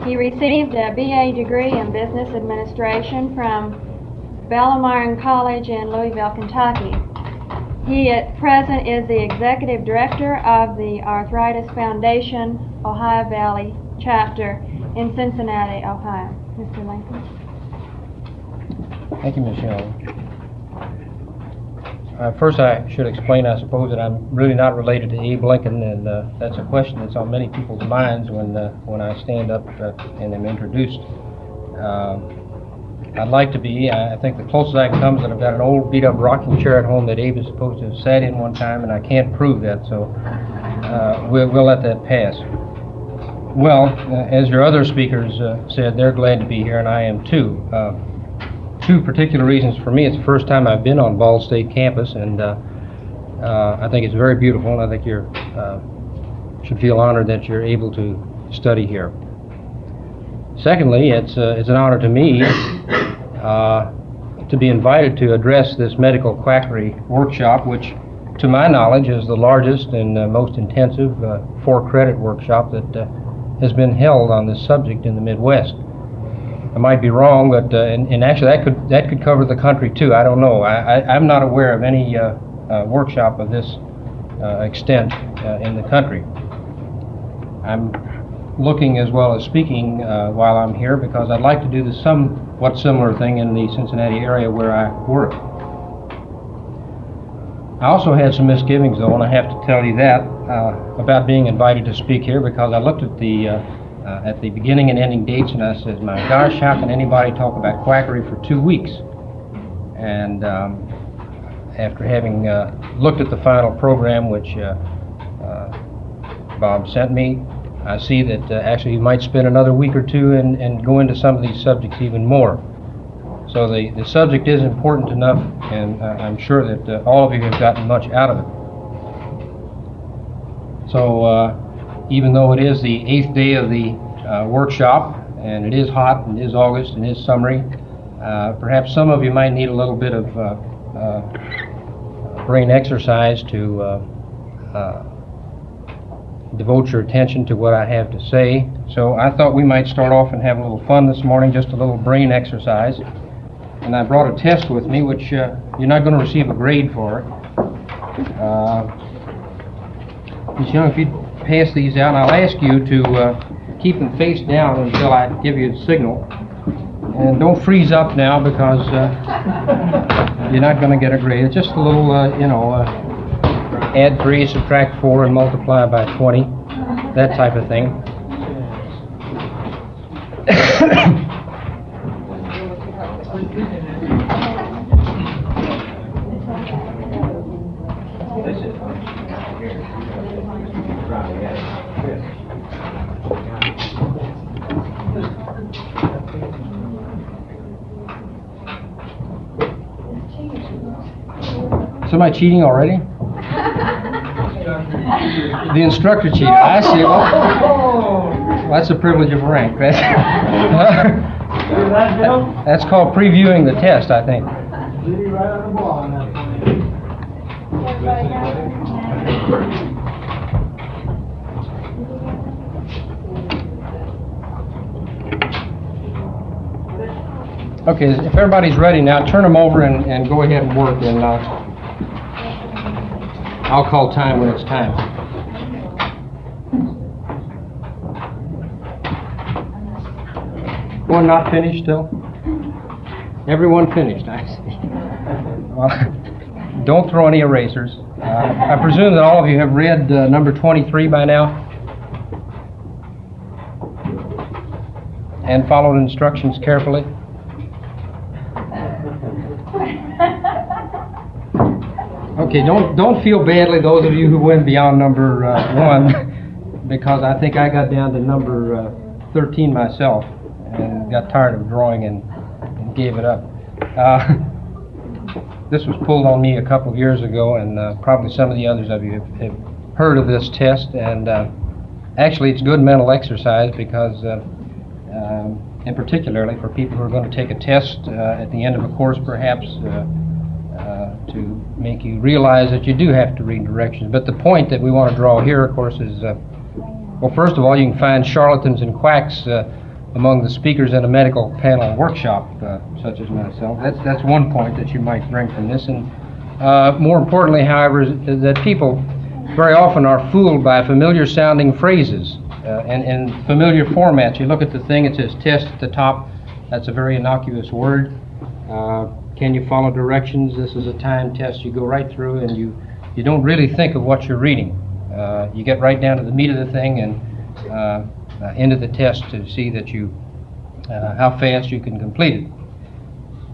He received a BA degree in Business Administration from Bellarmine College in Louisville, Kentucky. He at present is the Executive Director of the Arthritis Foundation, Ohio Valley Chapter in Cincinnati, Ohio. Mr. Lincoln. Thank you, Ms. Young. First, I should explain, I suppose, that I'm really not related to Abe Lincoln, and that's a question that's on many people's minds when I stand up and am introduced. I'd like to be. I think the closest I can come is that I've got an old beat-up rocking chair at home that Abe is supposed to have sat in one time, and I can't prove that, so we'll let that pass. Well, as your other speakers said, they're glad to be here, and I am too. Two particular reasons for me. It's the first time I've been on Ball State campus, and I think it's very beautiful, and I think you should feel honored that you're able to study here. Secondly, it's an honor to me to be invited to address this medical quackery workshop, which to my knowledge is the largest and most intensive 4-credit workshop that has been held on this subject in the Midwest. I might be wrong, but and actually that could cover the country too. I don't know. I'm not aware of any workshop of this extent in the country. I'm looking as well as speaking while I'm here because I'd like to do the somewhat similar thing in the Cincinnati area where I work. I also had some misgivings, though, and I have to tell you that about being invited to speak here because I looked at the beginning and ending dates, and I said, my gosh, how can anybody talk about quackery for 2 weeks? And after having looked at the final program, which Bob sent me, I see that actually you might spend another week or two and go into some of these subjects even more. So the subject is important enough, and I'm sure that all of you have gotten much out of it. So even though it is the 8th day of the workshop, and it is hot, and it is August, and it is summery, perhaps some of you might need a little bit of brain exercise to devote your attention to what I have to say. So I thought we might start off and have a little fun this morning, just a little brain exercise. And I brought a test with me, which you're not going to receive a grade for. Ms. Young, if you'd pass these out, and I'll ask you to keep them face down until I give you the signal. And don't freeze up now because you're not going to get a grade. It's just a little, add 3, subtract 4, and multiply by 20, that type of thing. Somebody cheating already? The instructor cheated. I see. Well, that's the privilege of rank. That's called previewing the test, I think. Okay, if everybody's ready now, turn them over and go ahead and work, and I'll call time when it's time. One not finished still? Everyone finished, I see. Well, don't throw any erasers. I presume that all of you have read number 23 by now and followed instructions carefully. Okay, don't feel badly, those of you who went beyond number 1, because I think I got down to number 13 myself and got tired of drawing and gave it up. This was pulled on me a couple of years ago, and probably some of the others of you have heard of this test, and actually it's good mental exercise because, and particularly for people who are going to take a test at the end of a course perhaps, to make you realize that you do have to read directions. But the point that we want to draw here, of course, is, well, first of all, you can find charlatans and quacks among the speakers in a medical panel workshop such as myself. That's one point that you might bring from this. And more importantly, however, is that people very often are fooled by familiar sounding phrases and familiar formats. You look at the thing, it says test at the top. That's a very innocuous word. Can you follow directions? This is a time test. You go right through and you don't really think of what you're reading. You get right down to the meat of the thing and into the test to see that how fast you can complete it.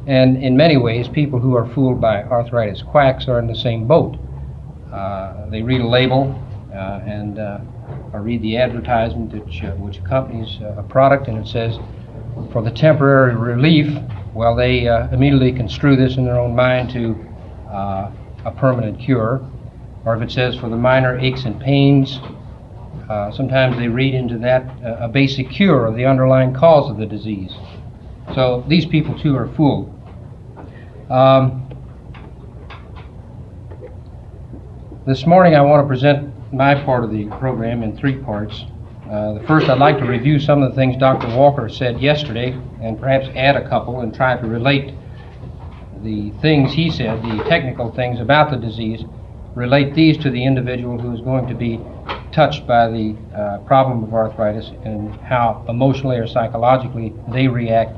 And in many ways, people who are fooled by arthritis quacks are in the same boat. They read a label or read the advertisement which accompanies a product, and it says, for the temporary relief. Well, they immediately construe this in their own mind to a permanent cure. Or if it says for the minor aches and pains, sometimes they read into that a basic cure of the underlying cause of the disease. So these people too are fooled. This morning I want to present my part of the program in three parts. The first, I'd like to review some of the things Dr. Walker said yesterday and perhaps add a couple and try to relate the things he said, the technical things about the disease, relate these to the individual who is going to be touched by the problem of arthritis and how emotionally or psychologically they react,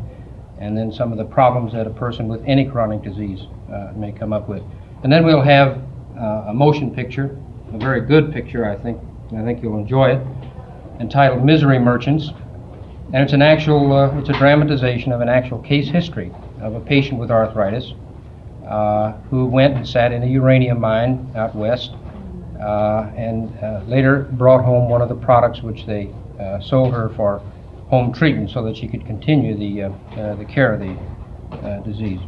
and then some of the problems that a person with any chronic disease may come up with. And then we'll have a motion picture, a very good picture, I think you'll enjoy it, entitled Misery Merchants. And it's it's a dramatization of an actual case history of a patient with arthritis who went and sat in a uranium mine out west and later brought home one of the products which they sold her for home treatment so that she could continue the care of the disease.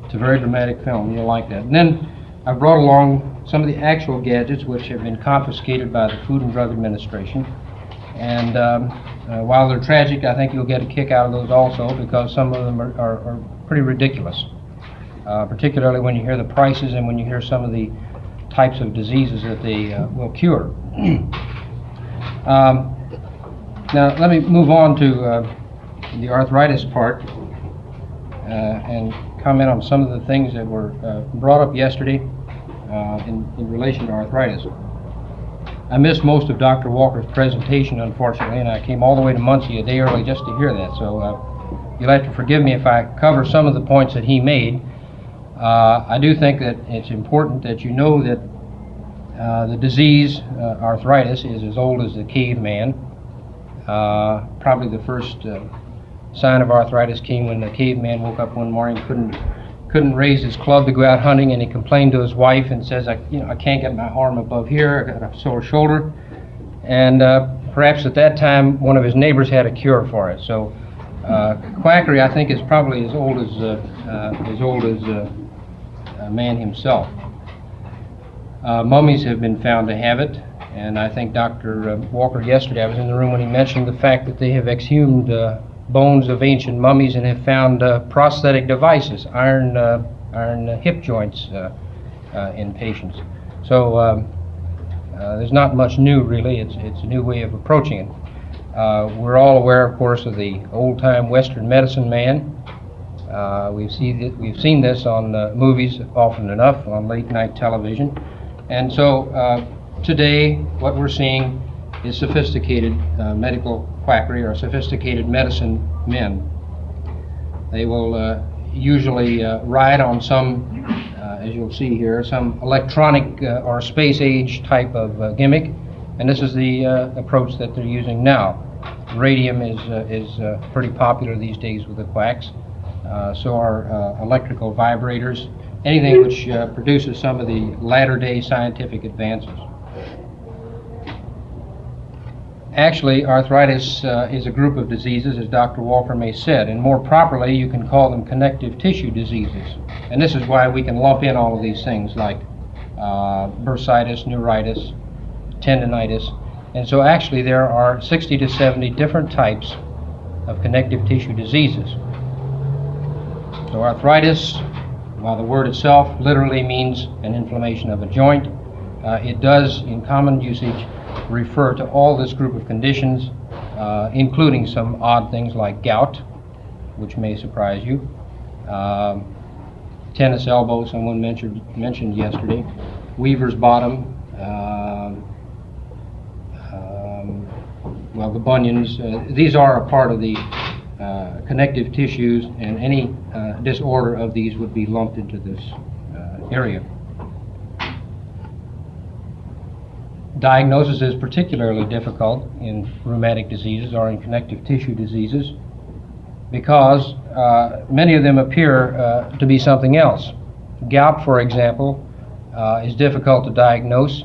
It's a very dramatic film. You'll like that. And then I brought along some of the actual gadgets which have been confiscated by the Food and Drug Administration. And while they're tragic, I think you'll get a kick out of those also, because some of them are pretty ridiculous, particularly when you hear the prices and when you hear some of the types of diseases that they will cure. Now let me move on to the arthritis part and comment on some of the things that were brought up yesterday in relation to arthritis. I missed most of Dr. Walker's presentation, unfortunately, and I came all the way to Muncie a day early just to hear that, so you'll have to forgive me if I cover some of the points that he made. I do think that it's important that you know that the disease, arthritis, is as old as the caveman. Probably the first sign of arthritis came when the caveman woke up one morning, couldn't raise his club to go out hunting, and he complained to his wife and says, I can't get my arm above here, I got a sore shoulder. And perhaps at that time one of his neighbors had a cure for it. So quackery, I think, is probably as old as man himself. Mummies have been found to have it, and I think Dr. Walker yesterday, I was in the room when he mentioned the fact that they have exhumed bones of ancient mummies and have found prosthetic devices, iron hip joints in patients. So there's not much new, really. It's a new way of approaching it. We're all aware, of course, of the old-time Western medicine man. We've seen this on movies often enough, on late-night television. And so today, what we're seeing is sophisticated medical quackery, or sophisticated medicine men. They will usually ride on some, as you'll see here, some electronic or space-age type of gimmick, and this is the approach that they're using now. Radium is pretty popular these days with the quacks. So are electrical vibrators, anything which produces some of the latter-day scientific advances. Actually, arthritis is a group of diseases, as Dr. Walker may said, and more properly you can call them connective tissue diseases. And this is why we can lump in all of these things like bursitis, neuritis, tendinitis. And so actually there are 60 to 70 different types of connective tissue diseases. So arthritis, while the word itself literally means an inflammation of a joint, it does, in common usage, refer to all this group of conditions including some odd things like gout, which may surprise you. Tennis elbow, someone mentioned yesterday. Weaver's bottom. Well, the bunions. These are a part of the connective tissues, and any disorder of these would be lumped into this area. Diagnosis is particularly difficult in rheumatic diseases or in connective tissue diseases because many of them appear to be something else. Gout, for example, is difficult to diagnose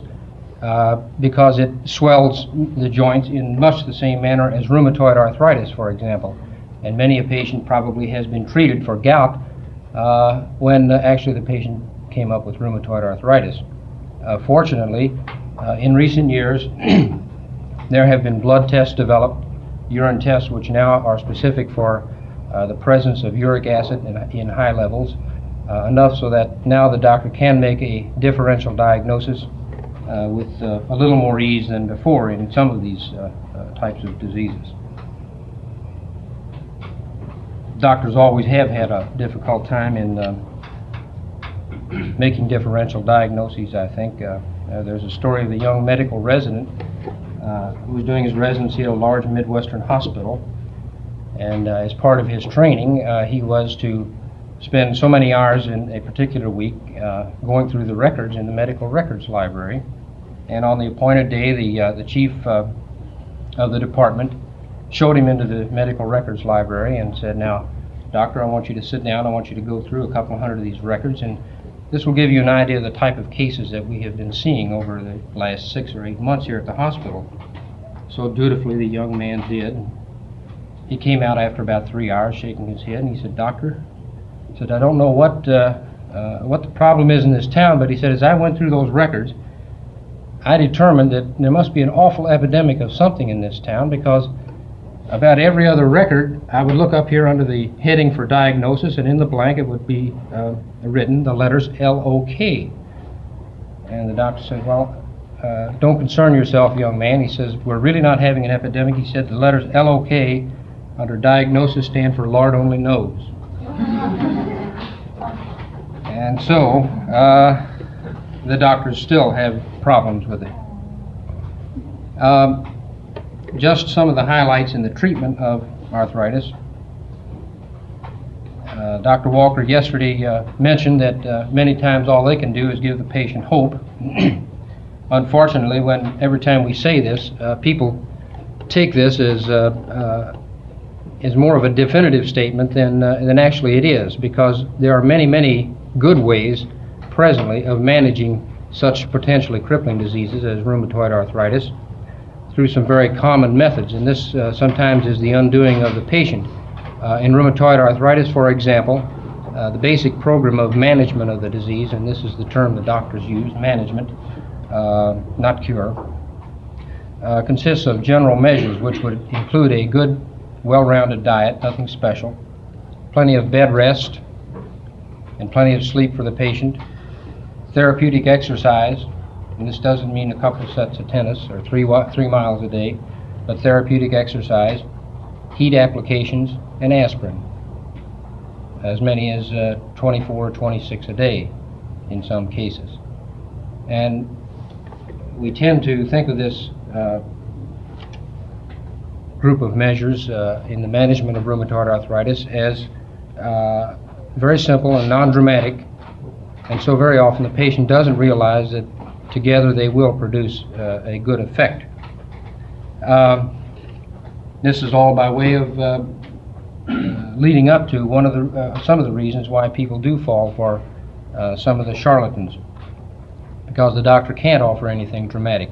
because it swells the joints in much the same manner as rheumatoid arthritis, for example. And many a patient probably has been treated for gout when actually the patient came up with rheumatoid arthritis. Fortunately, in recent years, there have been blood tests developed, urine tests which now are specific for the presence of uric acid in high levels, enough so that now the doctor can make a differential diagnosis with a little more ease than before in some of these types of diseases. Doctors always have had a difficult time in making differential diagnoses, I think. There's a story of a young medical resident who was doing his residency at a large Midwestern hospital, and as part of his training, he was to spend so many hours in a particular week going through the records in the medical records library. And on the appointed day, the chief of the department showed him into the medical records library and said, "Now, doctor, I want you to sit down. I want you to go through a couple hundred of these records, and this will give you an idea of the type of cases that we have been seeing over the last 6 or 8 months here at the hospital." So dutifully the young man did. He came out after about 3 hours shaking his head, and he said, "Doctor," he said, "I don't know what the problem is in this town, but," he said, "as I went through those records, I determined that there must be an awful epidemic of something in this town, because about every other record, I would look up here under the heading for diagnosis, and in the blank it would be written the letters LOK." And the doctor said, "Well, don't concern yourself, young man." He says, "We're really not having an epidemic." He said, "The letters LOK under diagnosis stand for Lord only knows." And so the doctors still have problems with it. Just some of the highlights in the treatment of arthritis. Dr. Walker yesterday mentioned that many times all they can do is give the patient hope. Unfortunately, every time we say this, people take this as more of a definitive statement than actually it is, because there are many, many good ways presently of managing such potentially crippling diseases as rheumatoid arthritis through some very common methods, and this sometimes is the undoing of the patient. In rheumatoid arthritis, for example, the basic program of management of the disease, and this is the term the doctors use, management, not cure, consists of general measures which would include a good, well-rounded diet, nothing special, plenty of bed rest, and plenty of sleep for the patient, therapeutic exercise, and this doesn't mean a couple sets of tennis or 3 miles a day, but therapeutic exercise, heat applications, and aspirin, as many as 24 or 26 a day in some cases. And we tend to think of this group of measures in the management of rheumatoid arthritis as very simple and non-dramatic, and so very often the patient doesn't realize that together they will produce a good effect. This is all by way of leading up to some of the reasons why people do fall for some of the charlatans, because the doctor can't offer anything dramatic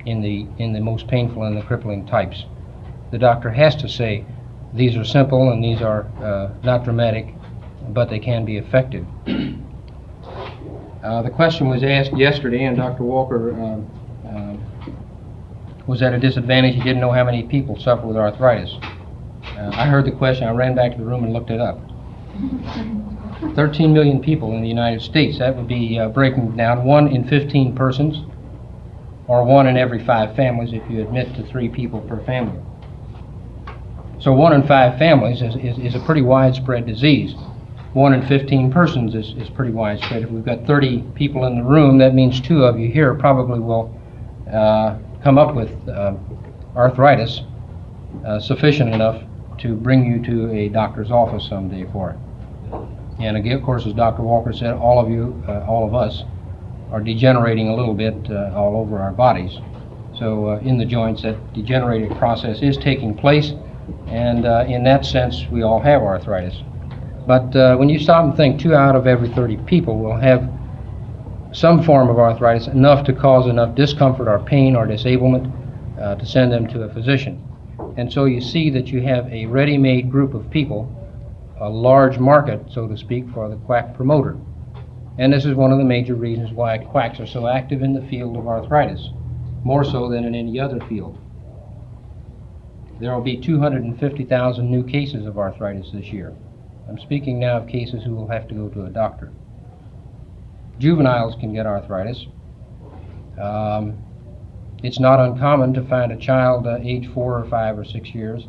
in the most painful and the crippling types. The doctor has to say these are simple and these are not dramatic, but they can be effective. The question was asked yesterday, and Dr. Walker was at a disadvantage. He didn't know how many people suffer with arthritis. I heard the question. I ran back to the room and looked it up. 13 million people in the United States. That would be breaking down 1 in 15 persons, or 1 in every 5 families if you admit to 3 people per family. So 1 in 5 families is a pretty widespread disease. 1 in 15 persons is pretty widespread. If we've got 30 people in the room, that means 2 of you here probably will come up with arthritis sufficient enough to bring you to a doctor's office someday for it. And again, of course, as Dr. Walker said, all of you, all of us, are degenerating a little bit all over our bodies. So in the joints, that degenerative process is taking place, and in that sense, we all have arthritis. But when you stop and think, 2 out of every 30 people will have some form of arthritis, enough to cause enough discomfort or pain or disablement to send them to a physician. And so you see that you have a ready-made group of people, a large market, so to speak, for the quack promoter. And this is one of the major reasons why quacks are so active in the field of arthritis, more so than in any other field. There will be 250,000 new cases of arthritis this year. I'm speaking now of cases who will have to go to a doctor. Juveniles can get arthritis. It's not uncommon to find a child age 4 or 5 or 6 years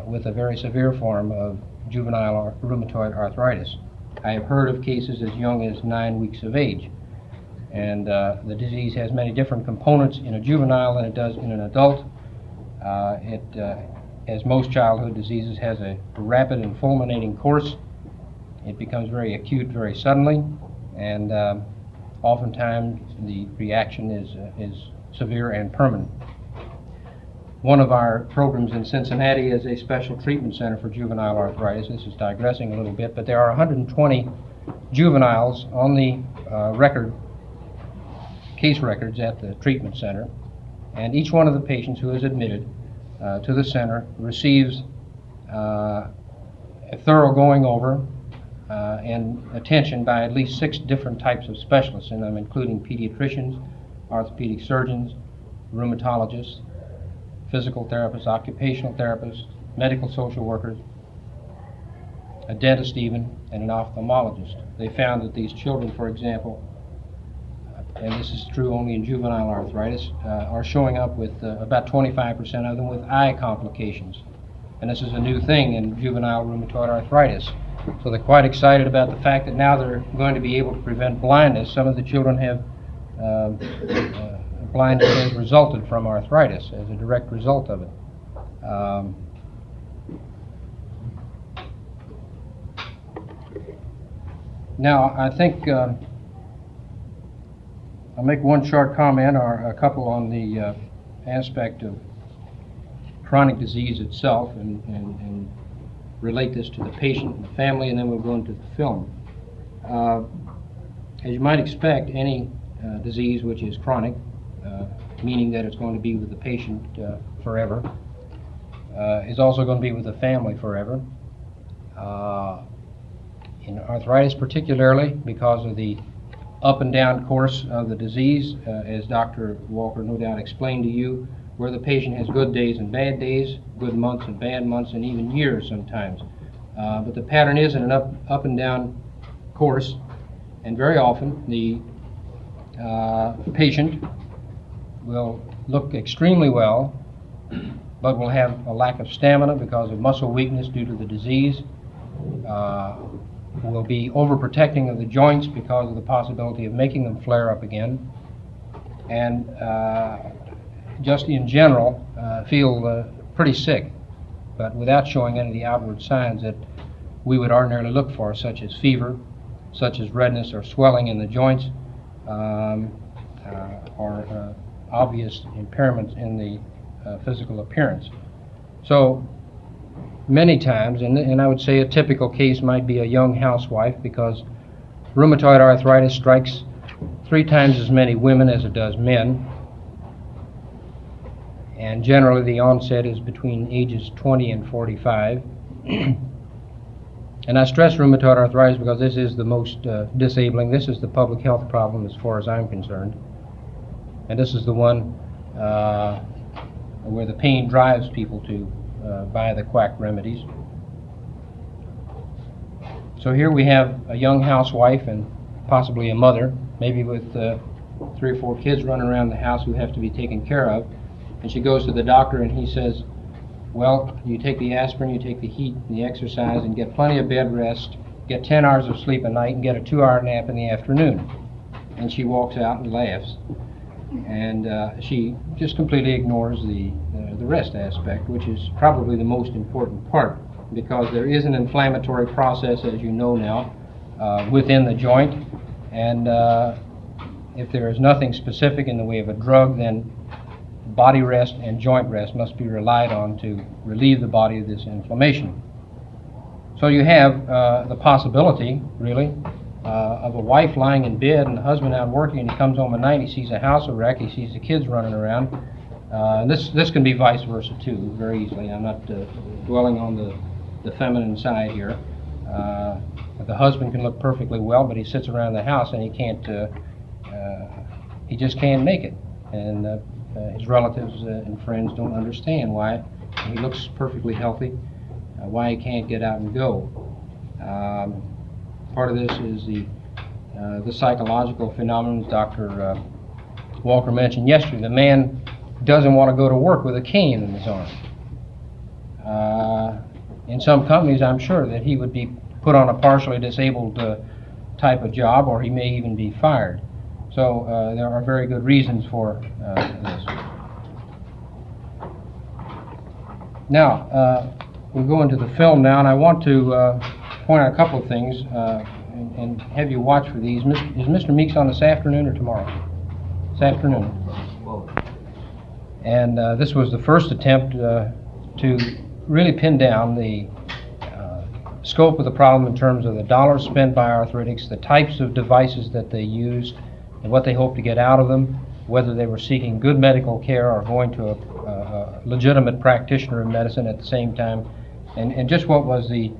with a very severe form of juvenile rheumatoid arthritis. I have heard of cases as young as 9 weeks of age. And the disease has many different components in a juvenile than it does in an adult. As most childhood diseases, has a rapid and fulminating course. It becomes very acute very suddenly, and oftentimes the reaction is severe and permanent. One of our programs in Cincinnati is a special treatment center for juvenile arthritis. This is digressing a little bit, but there are 120 juveniles on the case records at the treatment center, and each one of the patients who is admitted to the center receives a thorough going over and attention by at least 6 different types of specialists, and I'm including pediatricians, orthopedic surgeons, rheumatologists, physical therapists, occupational therapists, medical social workers, a dentist even, and an ophthalmologist. They found that these children, for example, and this is true only in juvenile arthritis, are showing up with about 25% of them with eye complications. And this is a new thing in juvenile rheumatoid arthritis. So they're quite excited about the fact that now they're going to be able to prevent blindness. Some of the children have blindness has resulted from arthritis as a direct result of it. Now, I think I'll make one short comment or a couple on the aspect of chronic disease itself and relate this to the patient and the family, and then we'll go into the film. As you might expect, any disease which is chronic, meaning that it's going to be with the patient forever, is also going to be with the family forever. In arthritis particularly, because of the up and down course of the disease, as Dr. Walker no doubt explained to you, where the patient has good days and bad days, good months and bad months, and even years sometimes. But the pattern is in an up and down course, and very often the patient will look extremely well, but will have a lack of stamina because of muscle weakness due to the disease, will be overprotecting of the joints because of the possibility of making them flare up again, and just in general feel pretty sick, but without showing any of the outward signs that we would ordinarily look for, such as fever, such as redness or swelling in the joints, or obvious impairments in the physical appearance. So many times, and I would say a typical case might be a young housewife, because rheumatoid arthritis strikes 3 times as many women as it does men, and generally the onset is between ages 20 and 45. And I stress rheumatoid arthritis because this is the most disabling. This is the public health problem as far as I'm concerned. And this is the one where the pain drives people to buy the quack remedies. So here we have a young housewife and possibly a mother, maybe with 3 or 4 kids running around the house who have to be taken care of. And she goes to the doctor and he says, Well, you take the aspirin, you take the heat and the exercise, and get plenty of bed rest, get 10 hours of sleep a night, and get a 2-hour nap in the afternoon. And she walks out and laughs, and she just completely ignores the rest aspect, which is probably the most important part, because there is an inflammatory process, as you know now, within the joint, and if there is nothing specific in the way of a drug, then body rest and joint rest must be relied on to relieve the body of this inflammation. So you have the possibility, really, of a wife lying in bed and the husband out working, and he comes home at night, he sees a house a wreck, he sees the kids running around. This can be vice versa too, very easily. I'm not dwelling on the feminine side here. The husband can look perfectly well, but he sits around the house and he just can't make it. And his relatives and friends don't understand why he looks perfectly healthy, why he can't get out and go. Part of this is the psychological phenomenon Dr. Walker mentioned yesterday. The man doesn't want to go to work with a cane in his arm. In some companies, I'm sure that he would be put on a partially disabled type of job, or he may even be fired. So there are very good reasons for this. Now, we'll go into the film now, and I want to point out a couple of things and have you watch for these. Is Mr. Meeks on this afternoon or tomorrow? This afternoon. And this was the first attempt to really pin down the scope of the problem in terms of the dollars spent by arthritic's, the types of devices that they used, and what they hoped to get out of them, whether they were seeking good medical care or going to a legitimate practitioner of medicine at the same time, and just what was the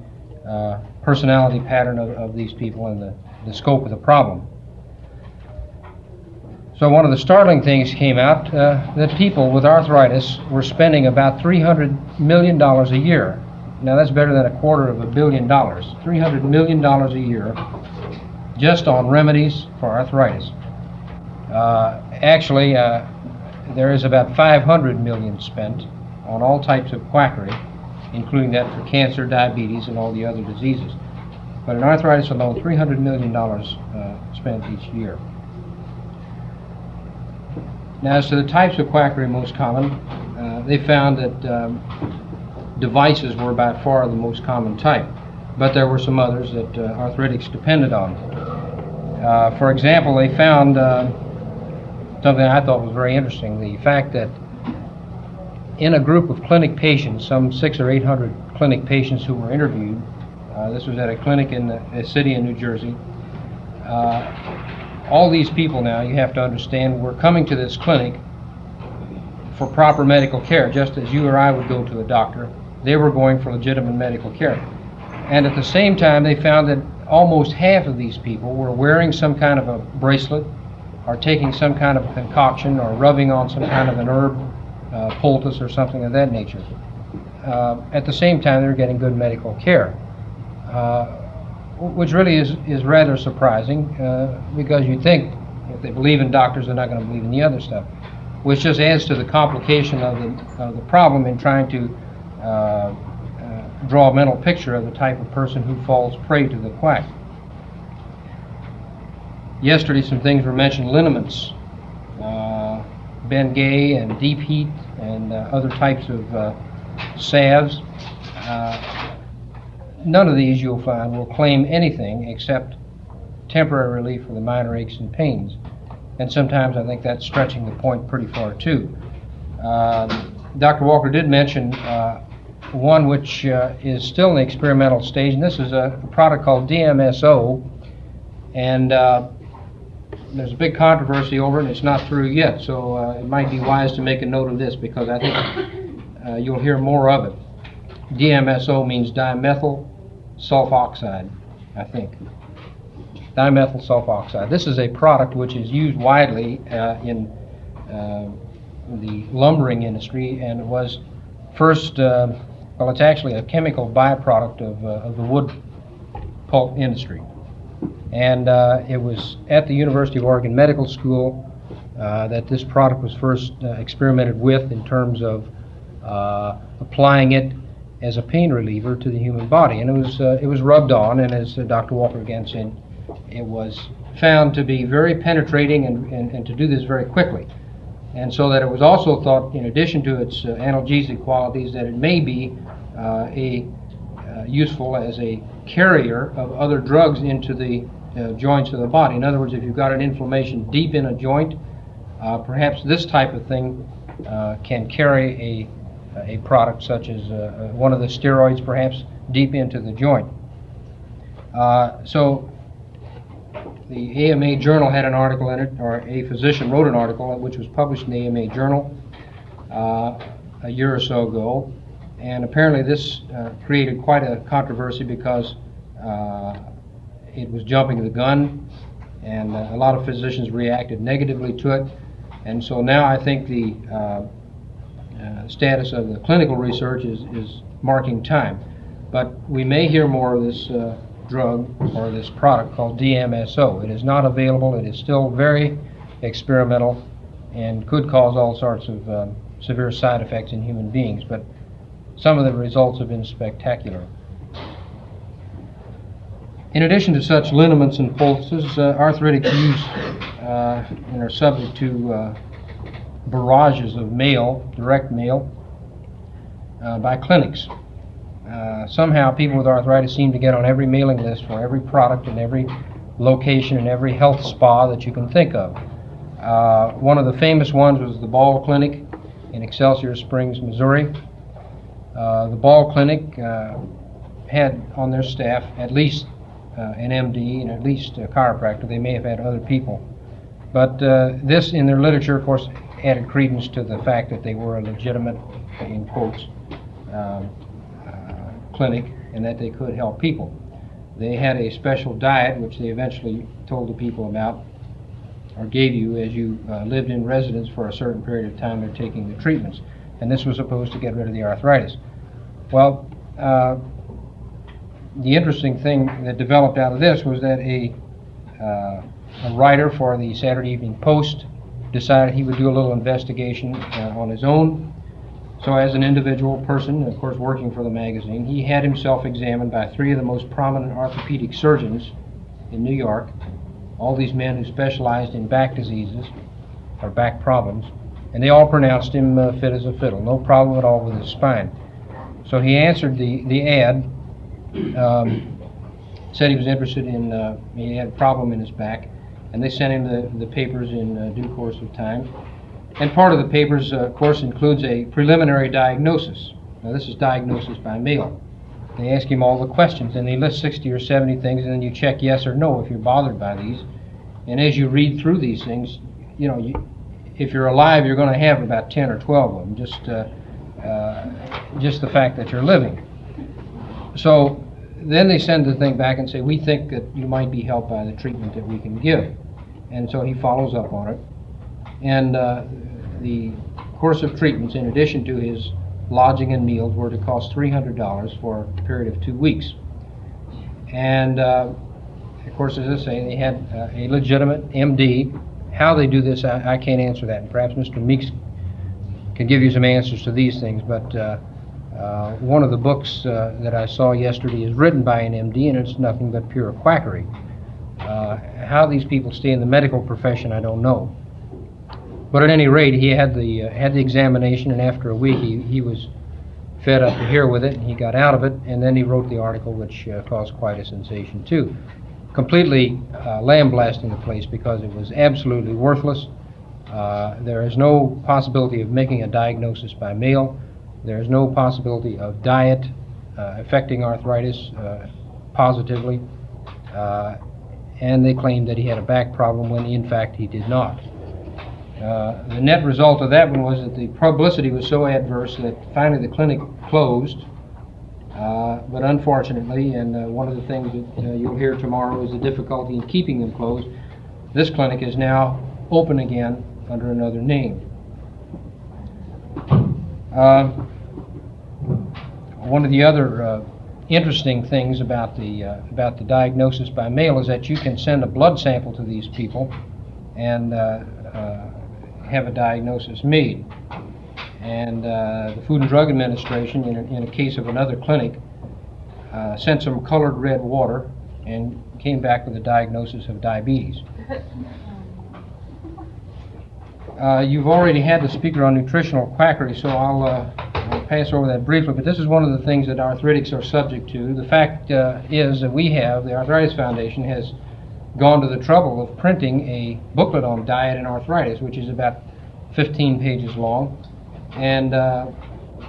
personality pattern of these people and the scope of the problem. So one of the startling things came out that people with arthritis were spending about $300 million a year. Now that's better than $250 million. $300 million a year just on remedies for arthritis. Actually, there is about $500 million spent on all types of quackery, including that for cancer, diabetes, and all the other diseases. But in arthritis alone, $300 million spent each year. Now, as to the types of quackery most common, they found that devices were by far the most common type, but there were some others that arthritic's depended on. For example, they found something I thought was very interesting, the fact that in a group of clinic patients, some 600 or 800 clinic patients who were interviewed, this was at a clinic in a city in New Jersey, all these people now, you have to understand, were coming to this clinic for proper medical care, just as you or I would go to a doctor. They were going for legitimate medical care. And at the same time, they found that almost half of these people were wearing some kind of a bracelet, or taking some kind of a concoction, or rubbing on some kind of an herb, poultice or something of that nature. At the same time, they were getting good medical care. Which really is rather surprising, because you think if they believe in doctors, they're not going to believe in the other stuff, which just adds to the complication of the problem in trying to draw a mental picture of the type of person who falls prey to the quack. Yesterday, some things were mentioned: liniments, Bengay and deep heat, and other types of salves. None of these, you'll find, will claim anything except temporary relief for the minor aches and pains. And sometimes I think that's stretching the point pretty far too. Dr. Walker did mention one which is still in the experimental stage, and this is a product called DMSO, and there's a big controversy over it, and it's not through yet, so it might be wise to make a note of this, because I think you'll hear more of it. DMSO means dimethyl sulfoxide, I think. Dimethyl sulfoxide. This is a product which is used widely in the lumbering industry, and it was first, well, it's actually a chemical byproduct of the wood pulp industry. And it was at the University of Oregon Medical School that this product was first experimented with in terms of applying it as a pain reliever to the human body. And it was rubbed on, and as Dr. Walker again said, it was found to be very penetrating and to do this very quickly. And so that it was also thought, in addition to its analgesic qualities, that it may be useful as a carrier of other drugs into the joints of the body. In other words, if you've got an inflammation deep in a joint, perhaps this type of thing can carry a product such as one of the steroids, perhaps, deep into the joint. So the AMA Journal had an article in it, or a physician wrote an article, which was published in the AMA Journal a year or so ago. And apparently this created quite a controversy because it was jumping the gun, and a lot of physicians reacted negatively to it. And so now I think the status of the clinical research is marking time. But we may hear more of this drug or this product called DMSO. It is not available. It is still very experimental and could cause all sorts of severe side effects in human beings. But some of the results have been spectacular. In addition to such liniments and poultices, arthritic use and are subject to barrages of mail, direct mail, by clinics. Somehow people with arthritis seem to get on every mailing list for every product and every location and every health spa that you can think of. One of the famous ones was the Ball Clinic in Excelsior Springs, Missouri. The Ball Clinic had on their staff at least an MD and at least a chiropractor. They may have had other people. But this, in their literature, of course, added credence to the fact that they were a legitimate, in quotes, clinic, and that they could help people. They had a special diet, which they eventually told the people about, or gave you as you lived in residence for a certain period of time. They're taking the treatments. And this was supposed to get rid of the arthritis. Well, the interesting thing that developed out of this was that a writer for the Saturday Evening Post decided he would do a little investigation on his own. So as an individual person, of course working for the magazine, he had himself examined by 3 of the most prominent orthopedic surgeons in New York, all these men who specialized in back diseases or back problems, and they all pronounced him fit as a fiddle, no problem at all with his spine. So he answered the ad, said he was interested in, he had a problem in his back, and they sent him the papers in due course of time. And part of the papers, of course, includes a preliminary diagnosis. Now this is diagnosis by mail. They ask him all the questions, and they list 60 or 70 things, and then you check yes or no if you're bothered by these. And as you read through these things, you know, if you're alive, you're going to have about 10 or 12 of them, just the fact that you're living. So then they send the thing back and say, we think that you might be helped by the treatment that we can give. And so he follows up on it. And the course of treatments, in addition to his lodging and meals, were to cost $300 for a period of 2 weeks. And of course, as I say, they had a legitimate MD. How they do this, I can't answer that. And perhaps Mr. Meeks can give you some answers to these things. But one of the books that I saw yesterday is written by an MD, and it's nothing but pure quackery. How these people stay in the medical profession, I don't know. But at any rate, he had the examination, and after a week he was fed up to here with it, and he got out of it, and then he wrote the article, which caused quite a sensation too. Completely lambasting the place because it was absolutely worthless. There is no possibility of making a diagnosis by mail. There is no possibility of diet affecting arthritis positively. And they claimed that he had a back problem when in fact he did not. The net result of that one was that the publicity was so adverse that finally the clinic closed. But unfortunately, and one of the things that you'll hear tomorrow is the difficulty in keeping them closed, this clinic is now open again under another name. One of the other interesting things about the diagnosis by mail is that you can send a blood sample to these people and have a diagnosis made. And the Food and Drug Administration, in a case of another clinic, sent some colored red water and came back with a diagnosis of diabetes. You've already had the speaker on nutritional quackery, so I'll pass over that briefly, but this is one of the things that arthritics are subject to. The fact is that the Arthritis Foundation has gone to the trouble of printing a booklet on diet and arthritis, which is about 15 pages long, and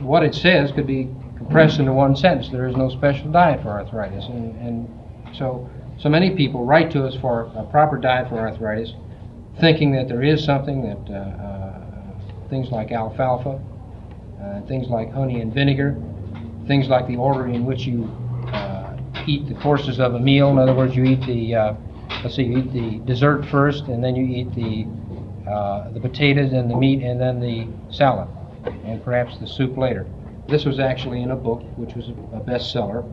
what it says could be compressed into one sentence: there is no special diet for arthritis. And so many people write to us for a proper diet for arthritis, thinking that there is something that things like alfalfa, things like honey and vinegar, things like the order in which you eat the courses of a meal. In other words, you eat the you eat the dessert first, and then you eat the potatoes and the meat, and then the salad, and perhaps the soup later. This was actually in a book, which was a bestseller.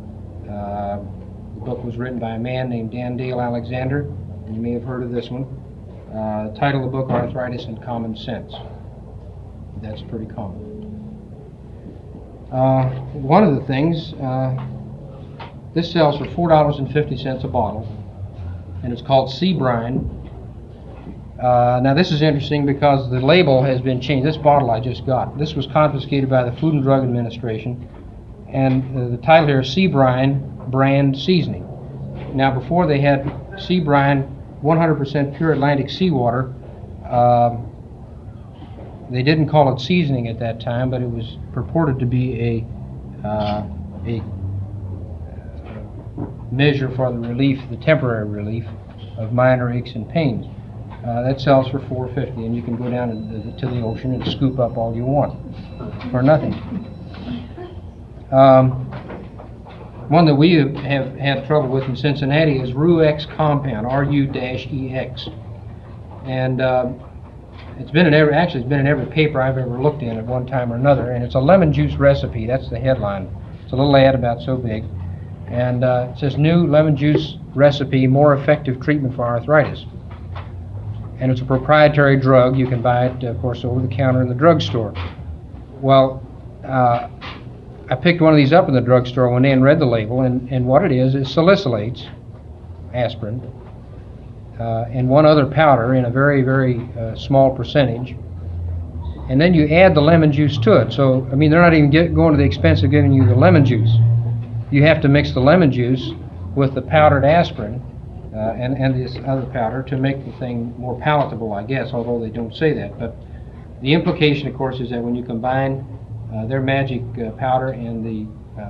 The book was written by a man named Dan Dale Alexander, and you may have heard of this one. The title of the book, Arthritis and Common Sense. That's pretty common. One of the things, this sells for $4.50 a bottle, and it's called Sea Brine. Now this is interesting because the label has been changed. This bottle I just got, this was confiscated by the Food and Drug Administration, and the title here is Sea Brine Brand Seasoning. Now before they had Sea Brine 100% pure Atlantic seawater. They didn't call it seasoning at that time, but it was purported to be a measure for the temporary relief of minor aches and pains. That sells for $4.50, and you can go down to the ocean and scoop up all you want for nothing. One that we have had trouble with in Cincinnati is Ruex Compound, R-U-E-X, and it's been in every paper I've ever looked in at one time or another, and it's a lemon juice recipe. That's the headline. It's a little ad about so big, and it says new lemon juice recipe, more effective treatment for arthritis. And it's a proprietary drug. You can buy it, of course, over the counter in the drugstore. Well, I picked one of these up in the drugstore one day and read the label, and what it is salicylates, aspirin, and one other powder in a very, very small percentage. And then you add the lemon juice to it. So, I mean, they're not even going to the expense of giving you the lemon juice. You have to mix the lemon juice with the powdered aspirin and this other powder to make the thing more palatable, I guess, although they don't say that. But the implication, of course, is that when you combine their magic powder and the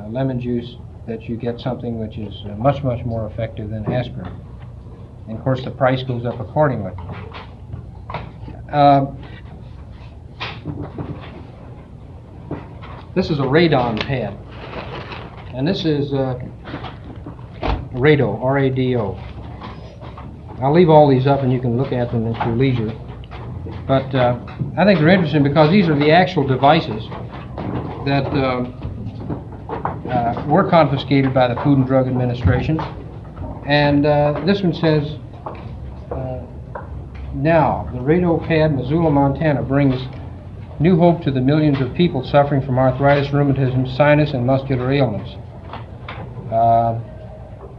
lemon juice, that you get something which is much, much more effective than aspirin. And of course the price goes up accordingly. This is a radon pad, and this is Rado, R-A-D-O. I'll leave all these up and you can look at them at your leisure. But I think they're interesting because these are the actual devices that were confiscated by the Food and Drug Administration. And this one says, now, the Rado Pad, Missoula, Montana, brings new hope to the millions of people suffering from arthritis, rheumatism, sinus, and muscular ailments.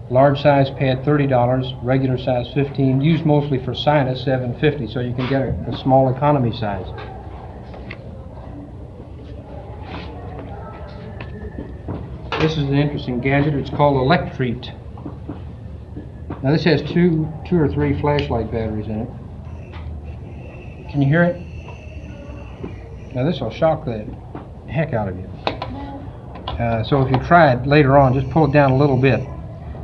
Large size pad, $30, regular size, $15, used mostly for sinus, $7.50, so you can get a small economy size. This is an interesting gadget. It's called Electreat. Now this has two or three flashlight batteries in it. Can you hear it? Now this will shock the heck out of you. So if you try it later on, just pull it down a little bit.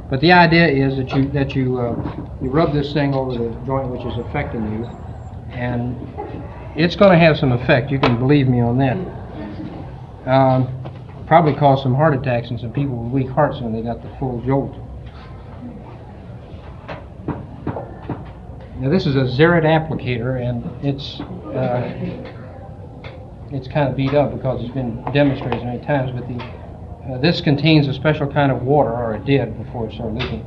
But the idea is that you rub this thing over the joint which is affecting you, and it's going to have some effect. You can believe me on that. Probably cause some heart attacks in some people with weak hearts when they got the full jolt. Now this is a Zerit applicator, and it's kind of beat up because it's been demonstrated many times, but this contains a special kind of water, or it did before it started leaking.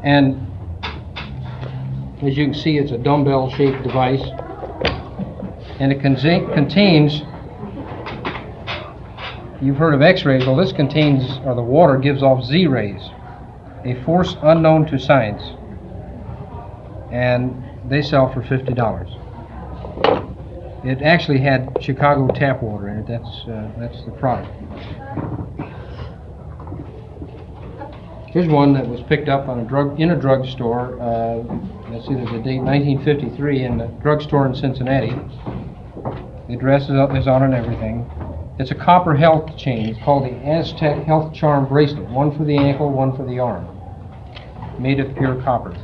And as you can see, it's a dumbbell-shaped device, and it contains You've heard of X-rays. Well, this contains, or the water gives off Z-rays, a force unknown to science, and they sell for $50. It actually had Chicago tap water in it. That's the product. Here's one that was picked up on in a drugstore. Let's see, there's a date, 1953, in a drugstore in Cincinnati. The address is on it and everything. It's a copper health chain. It's called the Aztec Health Charm Bracelet. One for the ankle, one for the arm. Made of pure copper.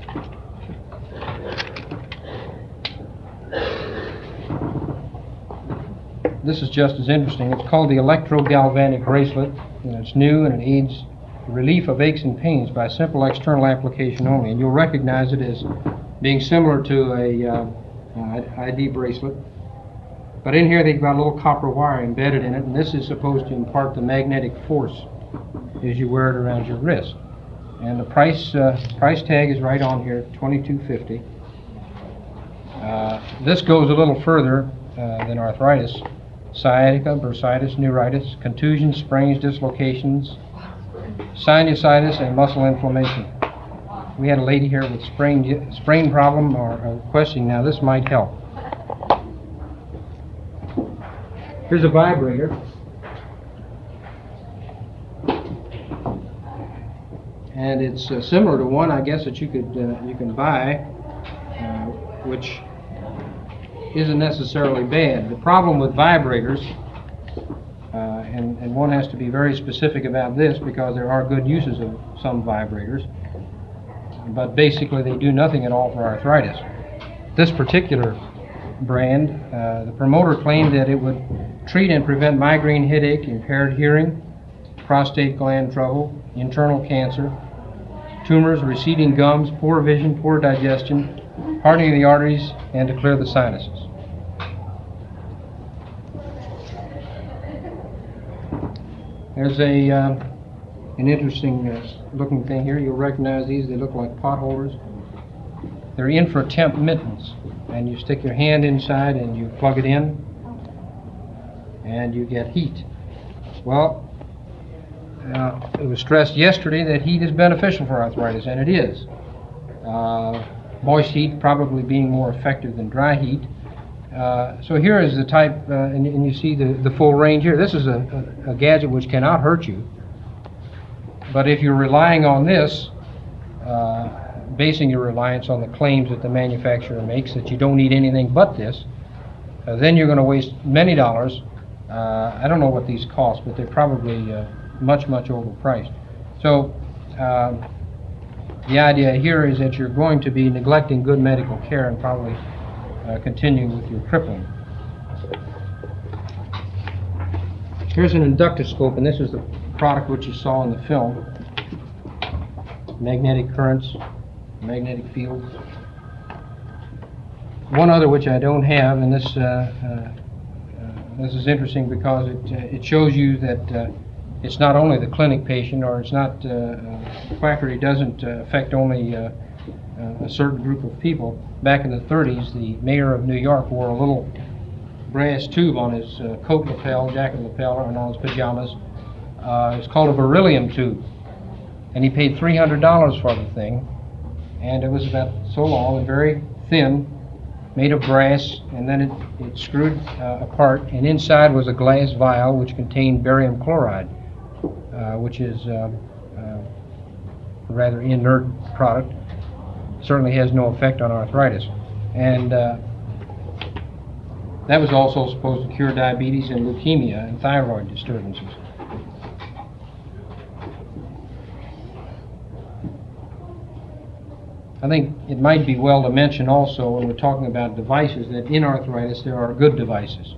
This is just as interesting. It's called the electrogalvanic bracelet, and it's new, and it aids the relief of aches and pains by simple external application only. And you'll recognize it as being similar to a ID bracelet. But in here they've got a little copper wire embedded in it, and this is supposed to impart the magnetic force as you wear it around your wrist. And the price tag is right on here, $22.50. This goes a little further than arthritis. Sciatica, bursitis, neuritis, contusions, sprains, dislocations, sinusitis, and muscle inflammation. We had a lady here with sprain problem or questioning. Now this might help. Here's a vibrator. And it's similar to one, I guess, that you can buy, which isn't necessarily bad. The problem with vibrators, and one has to be very specific about this because there are good uses of some vibrators, but basically they do nothing at all for arthritis. This particular brand, the promoter claimed that it would treat and prevent migraine headache, impaired hearing, prostate gland trouble, internal cancer, tumors, receding gums, poor vision, poor digestion, hardening of the arteries, and to clear the sinuses. There's an interesting looking thing here. You'll recognize these. They look like pot holders. They're infratemp mittens, and you stick your hand inside and you plug it in and you get heat. Well, it was stressed yesterday that heat is beneficial for arthritis, and it is. Moist heat probably being more effective than dry heat. So here is the type, and you see the full range here. This is a gadget which cannot hurt you. But if you're relying on this, basing your reliance on the claims that the manufacturer makes that you don't need anything but this, then you're going to waste many dollars. I don't know what these cost, but they're probably much overpriced. So the idea here is that you're going to be neglecting good medical care and probably continuing with your crippling. Here's an inductoscope, and this is the product which you saw in the film. Magnetic currents, magnetic fields. One other which I don't have, and this is interesting because it shows you that it's not only the clinic patient, or it's not, Quackery doesn't affect only a certain group of people. Back in the 30s, the mayor of New York wore a little brass tube on his coat lapel, jacket lapel, and on his pajamas. It's called a beryllium tube. And he paid $300 for the thing. And it was about so long and very thin, made of brass, and then it screwed apart. And inside was a glass vial which contained barium chloride, which is a rather inert product. Certainly has no effect on arthritis. And that was also supposed to cure diabetes and leukemia and thyroid disturbances. I think it might be well to mention also, when we're talking about devices, that in arthritis there are good devices.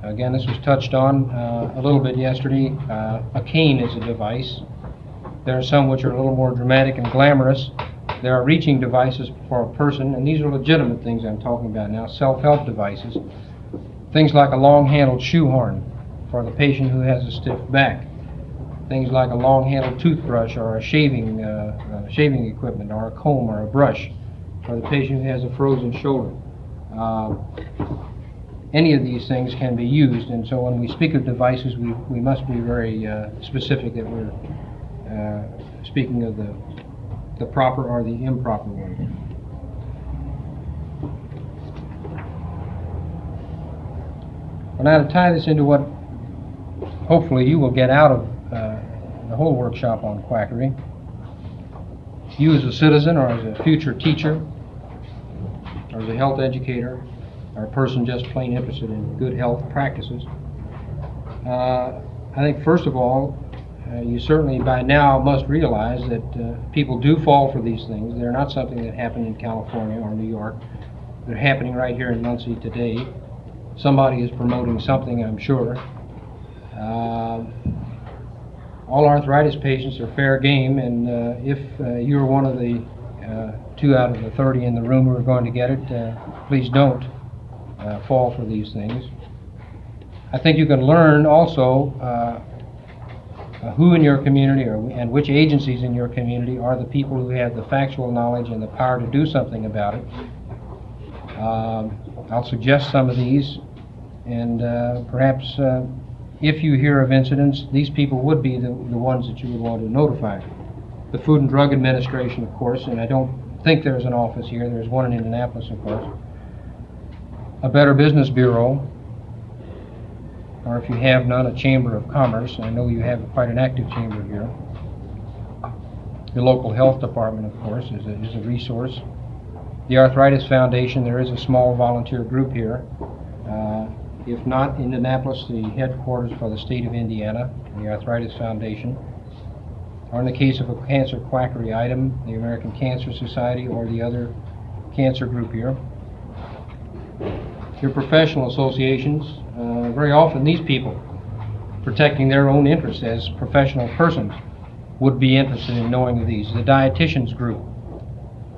Again, this was touched on a little bit yesterday. A cane is a device. There are some which are a little more dramatic and glamorous. There are reaching devices for a person, and these are legitimate things I'm talking about now, self-help devices. Things like a long-handled shoehorn for the patient who has a stiff back. Things like a long-handled toothbrush or a shaving equipment, or a comb or a brush for the patient who has a frozen shoulder. any of these things can be used. And so when we speak of devices, we must be very specific that we're speaking of the proper or the improper one. Well, now to tie this into what hopefully you will get out of the whole workshop on quackery, you as a citizen or as a future teacher or as a health educator or a person just plain interested in good health practices, I think first of all you certainly by now must realize that people do fall for these things. They're not something that happened in California or New York. They're happening right here in Muncie today. Somebody is promoting something, I'm sure. All arthritis patients are fair game, and if you're one of the 2 out of the 30 in the room who are going to get it, please don't fall for these things. I think you can learn also who in your community and which agencies in your community are the people who have the factual knowledge and the power to do something about it. I'll suggest some of these, and perhaps if you hear of incidents, these people would be the ones that you would want to notify. The Food and Drug Administration, of course, and I don't think there's an office here. There's one in Indianapolis, of course. A Better Business Bureau, or if you have none, a Chamber of Commerce. I know you have quite an active chamber here. The local health department, of course, is a resource. The Arthritis Foundation, there is a small volunteer group here. If not Indianapolis, the headquarters for the state of Indiana, the Arthritis Foundation. Or in the case of a cancer quackery item, the American Cancer Society or the other cancer group here. Your professional associations, very often these people, protecting their own interests as professional persons, would be interested in knowing of these. The dietitians group,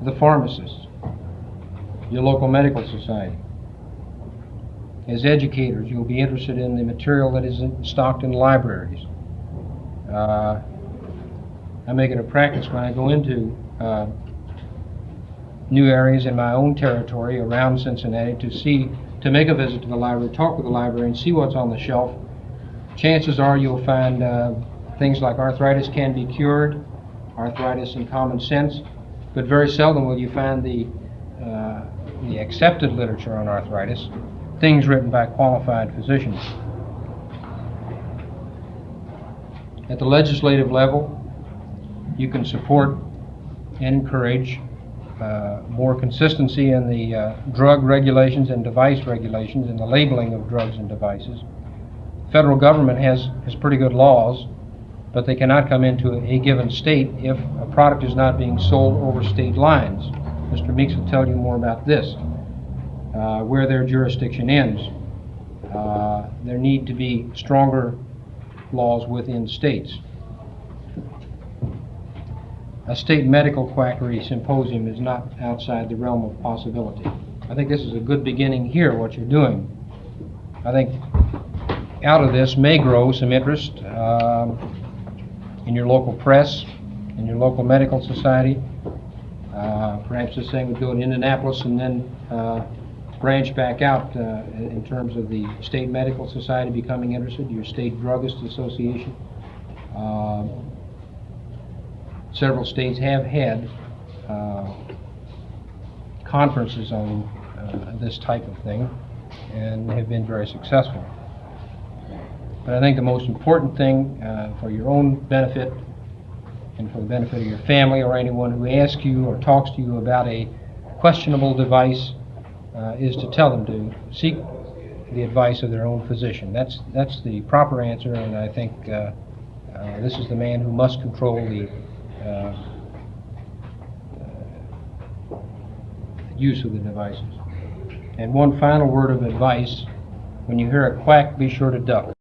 the pharmacists, your local medical society. As educators, you'll be interested in the material that is stocked in libraries. I make it a practice when I go into new areas in my own territory around Cincinnati to make a visit to the library, talk with the librarian, see what's on the shelf. Chances are you'll find things like arthritis can be cured, arthritis and common sense, but very seldom will you find the accepted literature on arthritis, things written by qualified physicians. At the legislative level, you can support and encourage more consistency in the drug regulations and device regulations and the labeling of drugs and devices. The federal government has pretty good laws, but they cannot come into a given state if a product is not being sold over state lines. Mr. Meeks will tell you more about this, where their jurisdiction ends. There need to be stronger laws within states. A state medical quackery symposium is not outside the realm of possibility. I think this is a good beginning here, what you're doing. I think out of this may grow some interest in your local press, in your local medical society. Perhaps this thing would go to Indianapolis and then branch back out in terms of the state medical society becoming interested, your state druggist association. Several states have had conferences on this type of thing and have been very successful. But I think the most important thing for your own benefit and for the benefit of your family or anyone who asks you or talks to you about a questionable device is to tell them to seek the advice of their own physician. That's the proper answer, and I think this is the man who must control the use of the devices. And one final word of advice: when you hear a quack, be sure to duck.